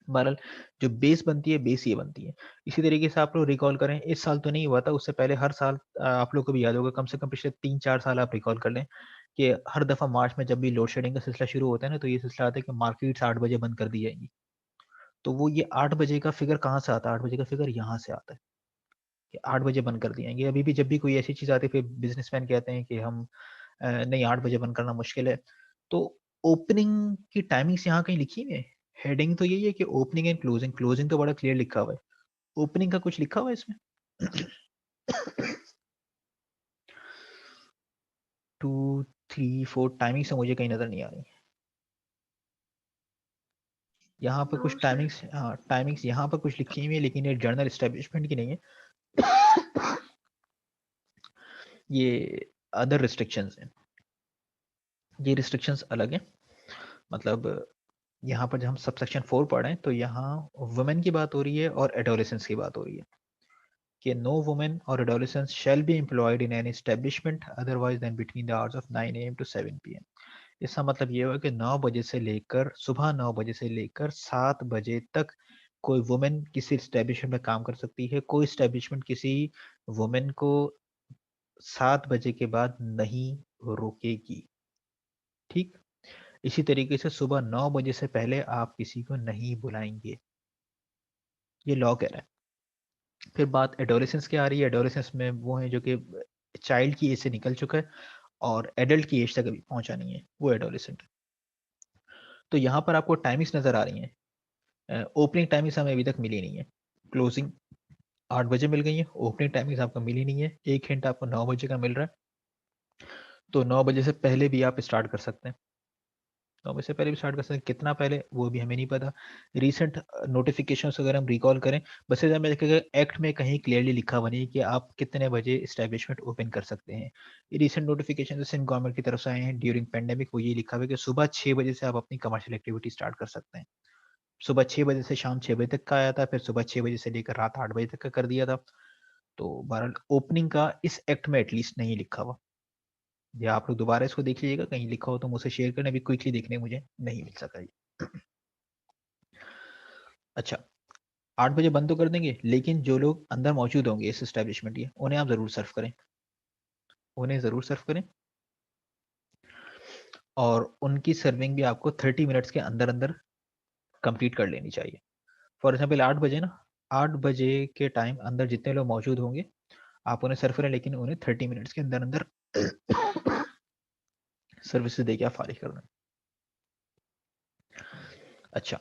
बहरहाल जो बेस बनती है, बेस ये बनती है। इसी तरीके से आप लोग रिकॉल करें, इस साल तो नहीं हुआ था, उससे पहले हर साल आप लोग को भी याद होगा, कम से कम पिछले 3-4 साल आप रिकॉल कर लें कि हर दफा मार्च में जब भी लोड शेडिंग का सिलसिला शुरू होता है ना, तो ये सिलसिला आता है कि मार्केट्स 8 बजे बंद कर दी जाएंगी। तो वो ये 8 बजे का फिगर कहाँ से आता है? 8 बजे का फिगर यहाँ से आता है कि 8 बजे बंद कर दिए जाएंगे। अभी भी जब भी कोई ऐसी चीज आती है, फिर बिजनेसमैन कहते हैं कि हम नहीं, 8 बजे बंद करना मुश्किल है। तो ओपनिंग की टाइमिंग्स यहाँ कहीं लिखी हुई है? हेडिंग तो यही है कि ओपनिंग एंड क्लोजिंग, क्लोजिंग तो बड़ा क्लियर लिखा हुआ है, ओपनिंग का कुछ लिखा हुआ है इसमें? 2, 3, 4 टाइमिंग से मुझे कहीं नजर नहीं आ रही। यहाँ पर कुछ टाइमिंग्स, हाँ टाइमिंग्स यहाँ पर कुछ लिखी हुई है, लेकिन ये जर्नल एस्टेब्लिशमेंट की नहीं है। ये अदर रिस्ट्रिक्शंस हैं, ये रिस्ट्रिक्शंस अलग हैं। मतलब यहाँ पर जब हम सबसेक्शन 4 पढ़ रहे हैं, तो यहाँ वुमेन की बात हो रही है और एडोलेसेंस की बात हो रही है कि no women or adolescence shall be employed in an establishment otherwise than between the hours of 9 AM to 7 PM। इसका मतलब ये हुआ कि 9 बजे से लेकर, सुबह 9 बजे से लेकर 7 बजे तक कोई वुमेन किसी एस्टेब्लिशमेंट में काम कर सकती है। कोई एस्टेब्लिशमेंट किसी वुमेन को 7 बजे के बाद नहीं रोकेगी, ठीक? इसी तरीके से सुबह 9 बजे से पहले आप किसी को नहीं बुलाएंगे, ये लॉ कह रहा है। फिर बात एडोलेसेंस की आ रही है। एडोलेसेंस में वो है जो कि चाइल्ड की एज से निकल चुका है और एडल्ट की एज तक अभी पहुंचा नहीं है, वो एडोलेसेंट है। तो यहाँ पर आपको टाइमिंग्स नजर आ रही हैं। ओपनिंग टाइमिंग्स हमें अभी तक मिली नहीं है, क्लोजिंग 8 बजे मिल गई है, ओपनिंग टाइमिंग्स आपको मिली नहीं है। एक हिंट आपको 9 बजे का मिल रहा है, तो 9 बजे से पहले भी आप स्टार्ट कर सकते हैं। 9 बजे से पहले भी स्टार्ट कर सकते हैं, कितना पहले वो भी हमें नहीं पता। रिसेंट नोटिफिकेशन अगर हम रिकॉल करें, बस इधर में देखेगा एक्ट में कहीं क्लियरली लिखा हुआ नहीं है कि आप कितने बजे इस्टेब्लिशमेंट ओपन कर सकते हैं। ये रिसेंट नोटिफिकेशन सिंध गवर्नमेंट की तरफ से आए हैं ड्यूरिंग पेंडेमिक, वो ये लिखा हुआ है कि सुबह 6 बजे से आप अपनी कमर्शियल एक्टिविटी स्टार्ट कर सकते हैं। सुबह 6 बजे से शाम 6 बजे तक का आया था, फिर सुबह 6 बजे से लेकर रात 8 बजे तक का कर दिया था। तो बहरहाल ओपनिंग का इस एक्ट में एटलीस्ट नहीं लिखा हुआ, या आप लोग दोबारा इसको देख लीजिएगा, कहीं लिखा हो तो मुझसे शेयर करना, अभी क्विकली देखने मुझे नहीं मिल सका ये। अच्छा, 8 बजे बंद तो कर देंगे, लेकिन जो लोग अंदर मौजूद होंगे इस एस्टेब्लिशमेंट के, उन्हें आप जरूर सर्व करें, उन्हें जरूर सर्व करें, और उनकी सर्विंग भी आपको 30 मिनट्स के अंदर अंदर कंप्लीट कर लेनी चाहिए। फॉर एग्जाम्पल 8 बजे ना, 8 बजे के टाइम अंदर जितने लोग मौजूद होंगे आप उन्हें सर्व करें, लेकिन उन्हें 30 मिनट्स के अंदर अंदर सर्विसेज देके आप फारिग कर दें। अच्छा,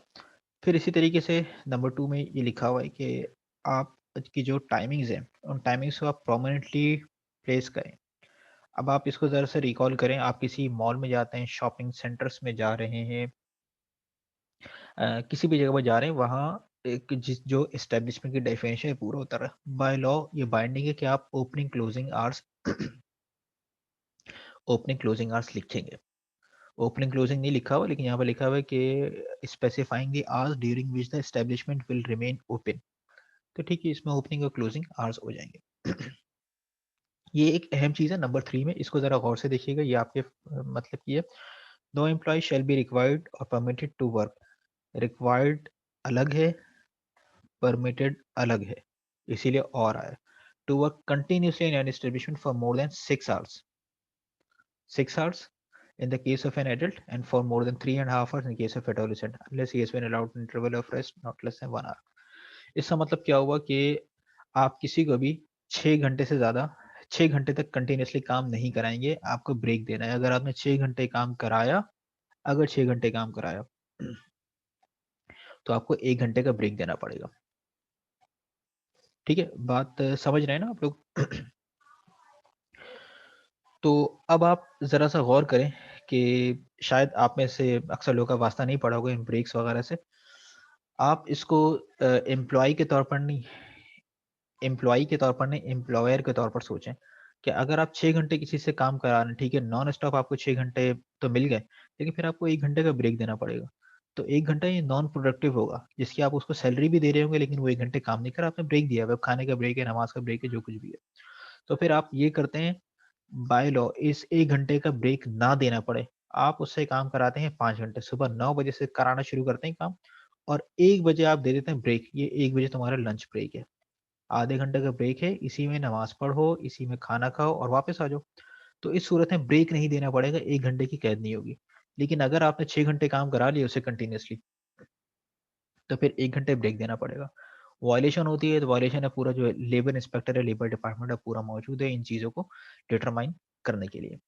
फिर इसी तरीके से नंबर 2 में ये लिखा हुआ है कि आप की जो टाइमिंग्स हैं, उन टाइमिंग्स को आप प्रोमिनेंटली प्लेस करें। अब आप इसको ज़रा से रिकॉल करें, आप किसी मॉल में जाते हैं, शॉपिंग सेंटर्स में जा रहे हैं, किसी भी जगह पर जा रहे हैं, वहाँ एक जो एस्टेब्लिशमेंट की डेफिनेशन है पूरा होता है। बाय लॉ ये बाइंडिंग है कि आप opening closing hours opening closing hours लिखेंगे। ओपनिंग क्लोजिंग नहीं लिखा हुआ, लेकिन यहाँ पर लिखा हुआ है कि specifying the hours during which the establishment will remain open. तो ठीक है, इसमें ओपनिंग और क्लोजिंग आवर्स हो जाएंगे। ये एक अहम चीज़ है नंबर 3 में, इसको ज़रा गौर से देखिएगा, ये आपके मतलब की है। No employee shall be required और परमिटेड टू वर्क, रिक्वायर्ड अलग है, परमिटेड अलग है, इसीलिए और आया। To work continuously in an establishment for more than 6 hours, 6 hours in the case of an adult, and for more than 3.5 hours in case of adolescent, unless he has been allowed an interval of rest not less than 1 hour। इसका मतलब क्या हुआ कि आप किसी को भी 6 घंटे से ज़्यादा, 6 घंटे तक कंटिन्यूसली काम नहीं कराएंगे, आपको ब्रेक देना है। अगर आपने 6 घंटे काम कराया, अगर 6 घंटे काम कराया तो आपको 1 घंटे का ब्रेक देना पड़ेगा। ठीक है, बात समझ रहे हैं ना आप लोग? तो अब आप ज़रा सा गौर करें कि शायद आप में से अक्सर लोगों का वास्ता नहीं पड़ा होगा इन ब्रेक्स वगैरह से। आप इसको एम्प्लॉय के तौर पर नहीं, एम्प्लॉय के तौर पर नहीं, एम्प्लॉयर के तौर पर सोचें कि अगर आप 6 घंटे किसी से काम करा रहे हैं, ठीक है, नॉन स्टॉप आपको 6 घंटे तो मिल गए, लेकिन फिर आपको 1 घंटे का ब्रेक देना पड़ेगा। तो 1 घंटा ये नॉन प्रोडक्टिव होगा, जिसकी आप उसको सैलरी भी दे रहे होंगे, लेकिन वो 1 घंटे काम नहीं करा, आपने ब्रेक दिया, अब खाने का ब्रेक है, नमाज का ब्रेक है, जो कुछ भी है। तो फिर आप ये करते हैं, बाय लॉ इस 1 घंटे का ब्रेक ना देना पड़े, आप उससे काम कराते हैं 5 घंटे, सुबह 9 बजे से कराना शुरू करते हैं काम, और 1 बजे आप दे देते हैं ब्रेक, ये 1 बजे तुम्हारा लंच ब्रेक है। आधे घंटे का ब्रेक है, इसी में नमाज पढ़ो, इसी में खाना खाओ और वापस आ जाओ। तो इस सूरत में ब्रेक नहीं देना पड़ेगा, 1 घंटे की कैद नहीं होगी। लेकिन अगर आपने 6 घंटे काम करा लिया उसे कंटिन्यूअसली, तो फिर 1 घंटे ब्रेक देना पड़ेगा। वायलेशन होती है तो वायलेशन है, पूरा जो लेबर इंस्पेक्टर है, लेबर डिपार्टमेंट है, पूरा मौजूद है इन चीज़ों को डिटरमाइन करने के लिए।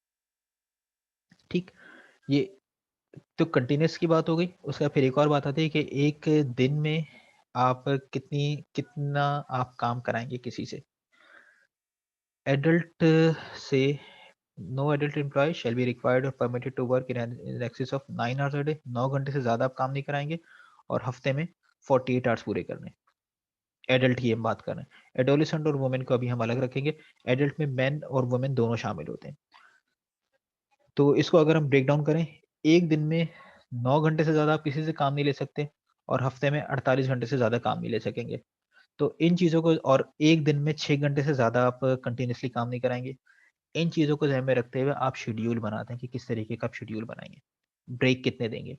ठीक, ये तो कंटिन्यूअस की बात हो गई। उसके बाद फिर एक और बात आती है कि एक दिन में आप कितना आप काम कराएँगे किसी से। एडल्ट से no adult employ shall be required और permitted to work in excess of 9 hours a day. 9 घंटे से ज़्यादा आप काम नहीं कराएँगे और हफ्ते में 48 आवर्स पूरे करने। एडल्ट की हम बात कर रहे हैं। एडोलेसेंट और वुमेन को अभी हम अलग रखेंगे। एडल्ट में मेन और वुमेन दोनों शामिल होते हैं। तो इसको अगर हम ब्रेक डाउन करें, एक दिन में 9 घंटे से ज़्यादा आप किसी से काम नहीं ले सकते और हफ्ते में 48 घंटे से ज़्यादा काम नहीं ले सकेंगे। तो इन चीज़ों को, और एक दिन में 6 घंटे से ज़्यादा आप कंटिन्यूअसली काम नहीं कराएँगे। इन चीज़ों को ध्यान में रखते हुए आप शेड्यूल बनाते हैं कि किस तरीके का आप शेड्यूल बनाएँगे। ब्रेक कितने देंगे?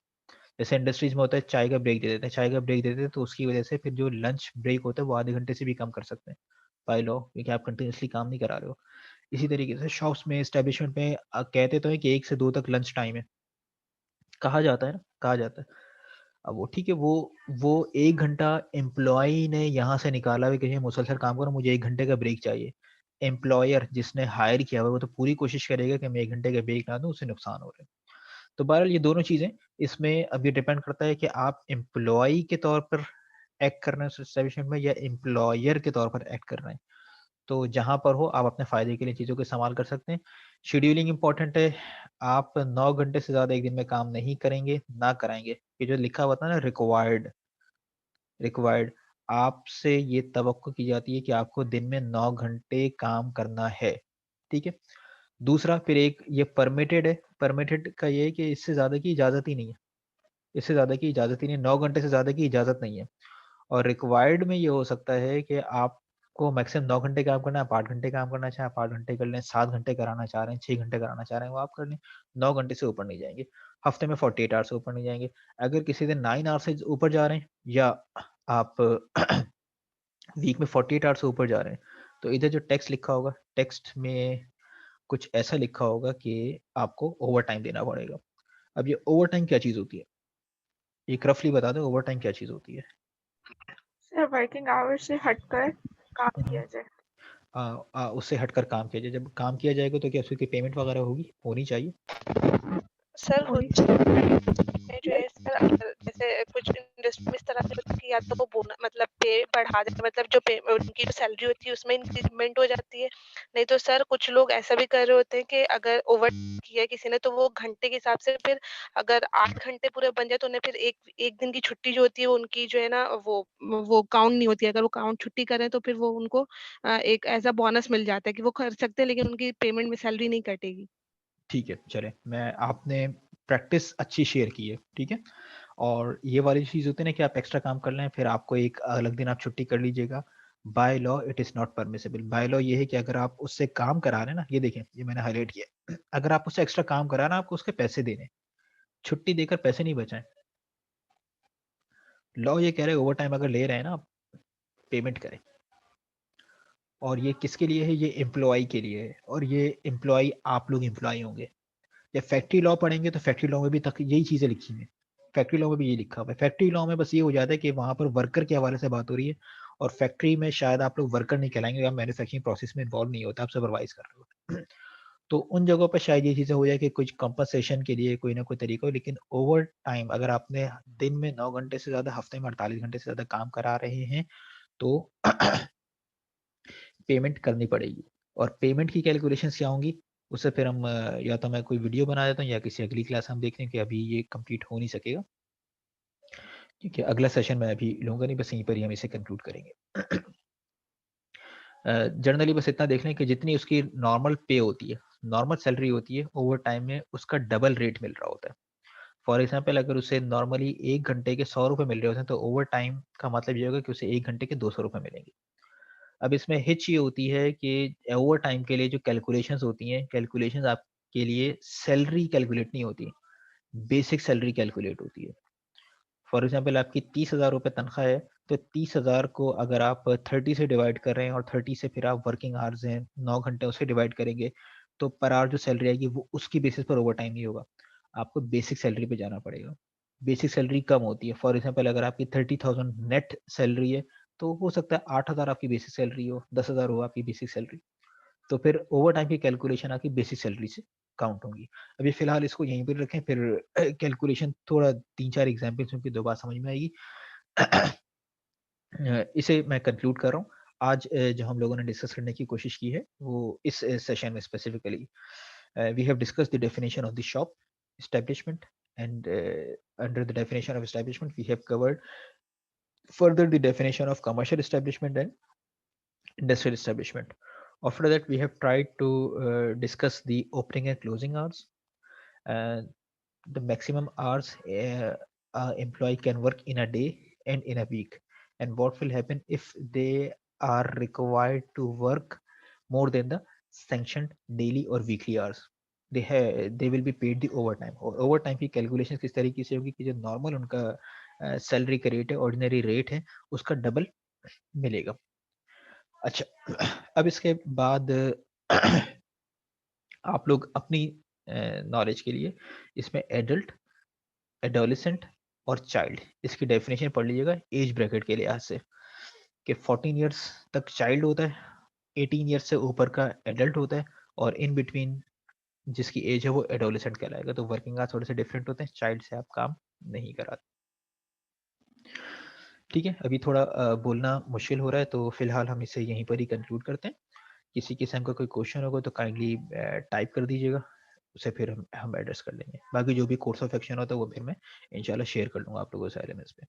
जैसे इंडस्ट्रीज़ में होता है चाय का ब्रेक दे देते हैं, चाय का ब्रेक दे देते हैं तो उसकी वजह से फिर जो लंच ब्रेक होता है वो आधे घंटे से भी कम कर सकते हैं बाय लॉ, क्योंकि आप कंटिन्यूअसली काम नहीं करा रहे हो। इसी तरीके से शॉप्स में, एस्टेब्लिशमेंट में कहते तो हैं कि 1 से 2 तक लंच टाइम है। कहा जाता है ना, कहा जाता है। अब वो ठीक है, वो 1 घंटा एम्प्लॉयी ने यहाँ से निकाला हुआ कि मुसलसल काम करो, मुझे 1 घंटे का ब्रेक चाहिए। एम्प्लॉयर जिसने हायर किया हुआ है वो तो पूरी कोशिश करेगा कि मैं 1 घंटे का ब्रेक ना दूँ, उससे नुकसान हो रहा है। तो बहरहाल ये दोनों चीज़ें, इसमें अब ये डिपेंड करता है कि आप एम्प्लॉयी के तौर पर एक्ट कर रहे हैं उस एस्टेब्लिशमेंट में या एम्प्लॉयर के तौर पर एक्ट कर रहे हैं। तो जहाँ पर हो आप अपने फ़ायदे के लिए चीज़ों को इस्तेमाल कर सकते हैं। शेड्यूलिंग इम्पोर्टेंट है। आप 9 घंटे से ज़्यादा एक दिन में काम नहीं करेंगे, ना कराएँगे। ये जो लिखा हुआ था ना रिक्वायर्ड, रिक्वायर्ड, आपसे ये तवक्को की जाती है कि आपको दिन में 9 घंटे काम करना है। ठीक है? दूसरा फिर एक ये परमिटेड है। परमिटेड का ये है कि इससे ज़्यादा की इजाज़त ही नहीं है। इससे ज़्यादा की इजाज़त ही नहीं है, 9 घंटे से ज़्यादा की इजाज़त नहीं है। और रिक्वायर्ड में ये हो सकता है कि आपको मैक्सिमम 9 घंटे काम करना है, आप 8 घंटे काम करना चाहें, आप 8 घंटे कर लें, 7 घंटे कराना चाह रहे हैं, 6 घंटे कराना चाह रहे हैं, वो आप कर लें। 9 घंटे से ऊपर नहीं जाएँगे। हफ्ते में 48 आवर्स से ऊपर नहीं जाएँगे। अगर किसी दिन 9 आवर्स से ऊपर जा रहे हैं या आप वीक में 48 आवर्स से ऊपर जा रहे हैं, तो इधर जो टेक्स्ट लिखा होगा, टेक्स्ट में कुछ ऐसा लिखा होगा कि आपको ओवरटाइम देना पड़ेगा। अब ये ओवरटाइम क्या चीज़ होती है? एक रफली बता दें ओवरटाइम क्या चीज़ होती है? सर वर्किंग आवर्स से हटकर काम किया जाए। उससे हटकर काम किया जाए। जब काम किया जाएगा तो क्या उसकी पेमेंट वगैरह होगी? होनी चाहिए। सर होनी में जो है सर जैसे कुछ इंडस्ट्री में इस तरह से होता है कि या तो वो बोनस मतलब पे बढ़ा देते हैं, मतलब जो पे उनकी जो सैलरी होती है उसमें इंक्रीमेंट हो जाती है। नहीं तो सर कुछ लोग ऐसा भी कर रहे होते हैं कि अगर ओवर किया किसी ने तो वो घंटे के हिसाब से फिर अगर 8 घंटे पूरे बन जाए तो उन्हें फिर एक दिन की छुट्टी जो होती है उनकी जो है ना वो काउंट नहीं होती है। अगर वो काउंट छुट्टी करें तो फिर वो उनको एक एज़ अ बोनस मिल जाता है कि वो कर सकते हैं, लेकिन उनकी पेमेंट में सैलरी नहीं कटेगी। ठीक है, चलें, मैं आपने प्रैक्टिस अच्छी शेयर की है, ठीक है? और ये वाली चीज़ होती है ना कि आप एक्स्ट्रा काम कर लें, फिर आपको एक अलग दिन आप छुट्टी कर लीजिएगा। By law it is not permissible. By law ये है कि अगर आप उससे काम करा रहे हैं ना, ये देखें, ये मैंने हाइलाइट किया है। अगर आप उससे एक्स्ट्रा काम करा रहे हैं, आपको उसके पैसे देने हैं। छुट्टी देकर पैसे नहीं बचाएँ। लॉ ये कह रहा है ओवरटाइम अगर ले रहे हैं ना आप, पेमेंट करें। और ये किसके लिए है? ये एम्प्लॉयी के लिए है और ये एम्प्लॉयी आप लोग एम्प्लॉयी होंगे। जब फैक्ट्री लॉ पढ़ेंगे तो फैक्ट्री लॉ में भी तक यही चीज़ें लिखी हैं। फैक्ट्री लॉ में भी ये लिखा हुआ है। फैक्ट्री लॉ में बस ये हो जाता है कि वहाँ पर वर्कर के हवाले से बात हो रही है और फैक्ट्री में शायद आप लोग वर्कर नहीं कहलाएंगे, आप मैन्युफैक्चरिंग प्रोसेस में इन्वॉल्व नहीं होता, आप सुपरवाइज कर रहे हो। तो उन जगहों पर शायद ये चीज़ें हो जाए कि कुछ कंपनसेशन के लिए कोई ना कोई तरीका हो, लेकिन ओवर टाइम अगर आपने दिन में 9 घंटे से ज़्यादा, हफ्ते में 48 घंटे से ज़्यादा काम करा रहे हैं तो पेमेंट करनी पड़ेगी। और पेमेंट की कैलकुलेशंस क्या होंगी उससे फिर हम या तो मैं कोई वीडियो बना देता हूँ या किसी अगली क्लास हम देख रहे हैं कि अभी ये कंप्लीट हो नहीं सकेगा, क्योंकि अगला सेशन मैं अभी लूँगा नहीं, बस यहीं पर ही हम इसे कंक्लूड करेंगे। जनरली बस इतना देख लें कि जितनी उसकी नॉर्मल पे होती है, नॉर्मल सैलरी होती है, ओवर टाइम में उसका डबल रेट मिल रहा होता है। फॉर एग्जाम्पल अगर उसे नॉर्मली 1 घंटे के 100 रुपये मिल रहे होते हैं तो ओवर टाइम का मतलब ये होगा कि उसे 1 घंटे के 200 रुपये मिलेंगे। अब इसमें हिच ये होती है कि ओवर टाइम के लिए जो कैलकुलेशंस होती हैं, कैलकुलेशंस आपके लिए सैलरी कैलकुलेट नहीं होती, बेसिक सैलरी कैलकुलेट होती है। फॉर एग्जाम्पल आपकी 30,000 रुपये तनख्वाह है, तो 30,000 को अगर आप 30 से डिवाइड कर रहे हैं और 30 से फिर आप वर्किंग आवर्स हैं 9 घंटे उसे डिवाइड करेंगे, तो पर आवर जो सैलरी आएगी वो उसकी बेसिस पर ओवर टाइम नहीं होगा, आपको बेसिक सैलरी पे जाना पड़ेगा। बेसिक सैलरी कम होती है, फॉर एग्जाम्पल अगर आपकी 30,000 नेट सैलरी है तो हो सकता है 8,000 आपकी बेसिक सैलरी हो, 10,000 हो आपकी बेसिक सैलरी, तो फिर ओवर टाइम की कैलकुलेशन आपकी बेसिक सैलरी से काउंट होंगी। अभी फिलहाल इसको यहीं पर रखें, फिर कैलकुलेशन थोड़ा 3-4 एग्जाम्पल्स में दो बार समझ में आएगी। इसे मैं कंक्लूड कर रहा हूँ। आज जो हम लोगों ने डिस्कस करने की कोशिश की है वो इस सेशन में specifically we have discussed the definition of the shop establishment and under the definition of establishment we have covered further the definition of commercial establishment and industrial establishment. After that, we have tried to discuss the opening and closing hours, the maximum hours employee can work in a day and in a week, and what will happen if they are required to work more than the sanctioned daily or weekly hours. They will be paid the overtime. और overtime की calculation किस तरीके से होगी कि जो normal उनका salary का रेट है, ऑर्डिनरी रेट है, उसका डबल मिलेगा। अच्छा, अब इसके बाद आप लोग अपनी नॉलेज के लिए इसमें एडल्ट, एडोलेसेंट और चाइल्ड, इसकी डेफिनेशन पढ़ लीजिएगा एज ब्रैकेट के लिहाज से, कि 14 इयर्स तक चाइल्ड होता है, 18 इयर्स से ऊपर का एडल्ट होता है, और इन बिटवीन जिसकी एज है वो एडोलेसेंट कहलाएगा। तो वर्किंग आवर्स थोड़े से डिफरेंट होते हैं, चाइल्ड से आप काम नहीं कराते। ठीक है, अभी थोड़ा बोलना मुश्किल हो रहा है तो फिलहाल हम इसे यहीं पर ही कंक्लूड करते हैं। किसी किस्म का कोई क्वेश्चन होगा तो काइंडली टाइप कर दीजिएगा, उसे फिर हम एड्रेस कर लेंगे। बाकी जो भी कोर्स ऑफ एक्शन होता है वो फिर मैं इंशाल्लाह शेयर कर लूँगा आप लोगों से LMS पे।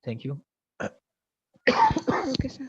Thank you. Okay, sir.